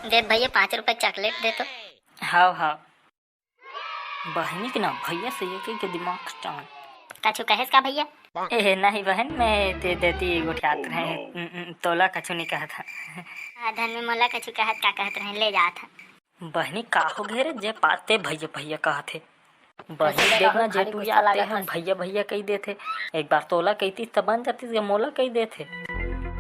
दे भैया 5 रुपए चॉकलेट दे तो। हाँ हाँ, बहनी के ना भैया से एक के दिमाग चांद। कछु कहेस का भैया? ए नहीं बहन, मैं दे देती गुठियात रहे तोला कछु नहीं कहा था। धन में मोला कछु कहत का कहत रहे ले जात। बहनी का हो घेरे जे पाते भैया भैया कहा थे। बहनी देखना जे तू आते हैं भैया भैया कही देते। एक बार तोला कहती तब बन जाती, मोला कही देते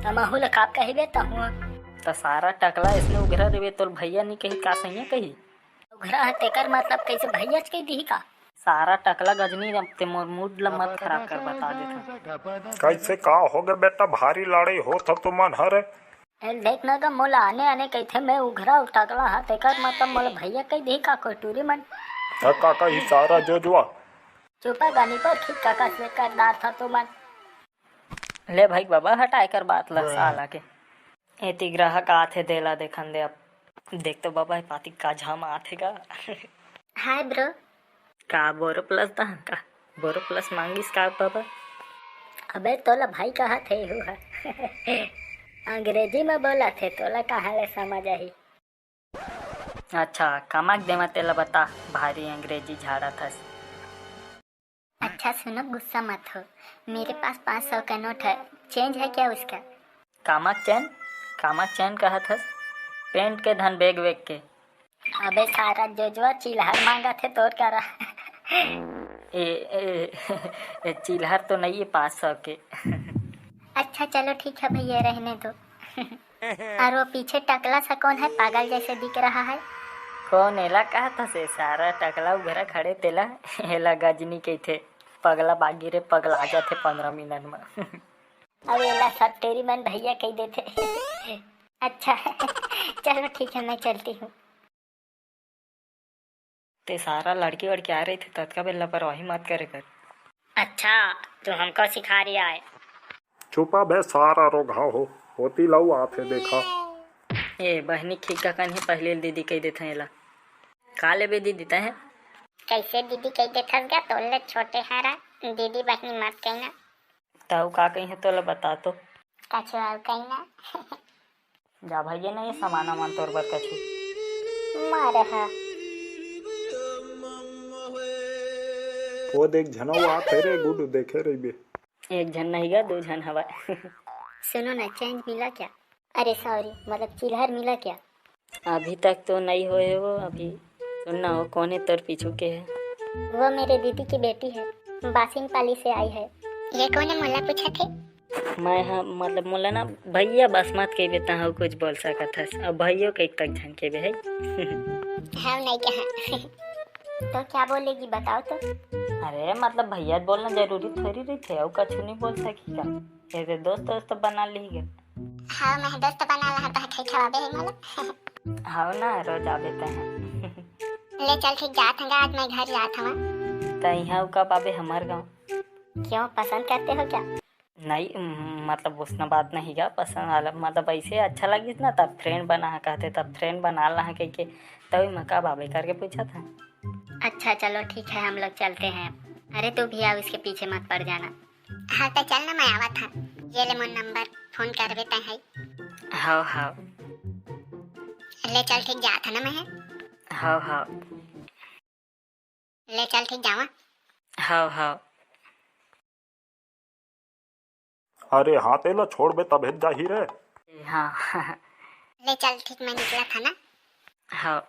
तमहु का कही देता हूँ। तो सारा टकला इसने उघरा देवे तो भैया नहीं कही का सही कही। उघरा है तेकर मतलब कैसे भैया कही दी का? सारा टकला गजनी ते मोर मूड ला मत खराब कर बता देता। कैसे का हो गए बेटा, भारी लड़ाई हो था तुमन हरे। देखना का मोला आने आने कही थे मैं उघरा टकला है तेकर मतलब मोला भैया कही दी का कोटूरी मन। काका ही सारा जोजवा चुपा गानी पर खिक काका से करदार था तो मन। ले भाई बाबा हटाए कर बात ला साला के। एती ग्राहक आथे देला देखन दे। अब देख तो बाबा पाती का झाम आथेगा। Hi bro. का बोरो प्लस दा का बोरो प्लस मांगिस का बाबा? अबे तोला भाई कहा थे हो है। अंग्रेजी में बोला थे तोला कहा ले समझ आई। अच्छा कमाक दे मत तेला बता, भारी अंग्रेजी झाड़ा था। अच्छा सुनो गुस्सा मत हो, मेरे पास 500 का नोट है, चेंज है क्या उसका? कामक चैन कहा था। पेंट के धन बेग वेग के। अबे सारा जोजवा चिल्हर मांगा थे तोड़ कर। ए चिल्हर तो नहीं है 500 के। अच्छा चलो ठीक है भैया रहने दो। और वो पीछे टकला सा कौन है, पागल जैसे दिख रहा है? कौन एला कहा था से सारा टकला उघरा खड़े तेला एला गजनी के थे। पगला बागी रे पगला जाते 15 मिनट में। अब एला सब तेरी मन भैया कही देते। अच्छा चलो ठीक है मैं चलती हूँ। ते सारा लड़की वड़की आ रही थी तत्का बेला पर वही मत करे कर। अच्छा तो हमको सिखा रही है। छुपा बे सारा रोघा होती लऊ आथे देखा। ए बहनी खिक्का कन्हे पहले दीदी कही देते एला का ले बे दीदी तहे। कैसे दीदी कही देता क्या? तोले छोटे हरा दीदी बहनी मत कहना। ताऊ का कही है तो बता तो। कछु और कहना। जा भैया ना ये सामान वामान तोर बर कछु मारहा। वो देख झनऊ आथे रे गुड देखे रही बे। एक झन नहीं गा 2 झन हवा। सुनो ना चेंज मिला क्या? अरे सॉरी मतलब चिल्हर मिला क्या? अभी तक तो नहीं होए वो। अभी सुनना हो कौन है तोर पीछू के है? वो मेरे दीदी की बेटी है, बासिन पाली से आई है। ये कौन है मोला पूछा थे? मैं हाँ मतलब मोला ना भैया बस मत कही बेता हूँ कुछ बोल सकत हस। अब भैया के एक तक झन के बे है। हाँ नहीं कहा। तो क्या बोलेगी बताओ तो। अरे मतलब भैया बोलना जरूरी थोड़ी रही थे, और कछु नहीं बोल सकी का? ये दोस्त बना ली गए। हाँ मैं दोस्त बना रहा था खाई खवाबे है मोला। हाँ ना रोज आ बेता है। ले चल ठीक जात हूँ, आज मैं घर जात हूँ। तो यहाँ कब आबे हमार गाँव? क्यों पसंद करते हो क्या? नहीं मतलब उसना बात नहीं गा पसंद आला, मतलब ऐसे अच्छा लगी ना तब फ्रेंड बना कहते, तब फ्रेंड बना ला कह के तभी मैं कब आबे करके पूछा था। अच्छा चलो ठीक है हम लोग चलते हैं। अरे तू भी आओ, इसके पीछे मत पड़ जाना। हाँ तो चल ना मैं आवा था। ये ले मोर नंबर फोन कर देता है। हाँ हाँ ले चल ठीक जात है ना मैं। हाँ हाँ ले चल ठीक जावा। हाँ हाँ अरे हाँ तेला छोड़ बे तब जा ही रे। हाँ ले चल ठीक मैं निकला था ना। हाँ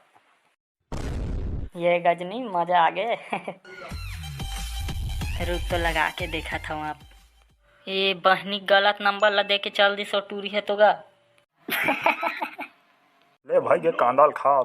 ये गजनी मजा आ गए। रुक तो लगा के देखा था वहाँ। ये बहनी गलत नंबर ला दे के चल दी सो टूरी है तो गा। ले भाई ये कांडाल खा।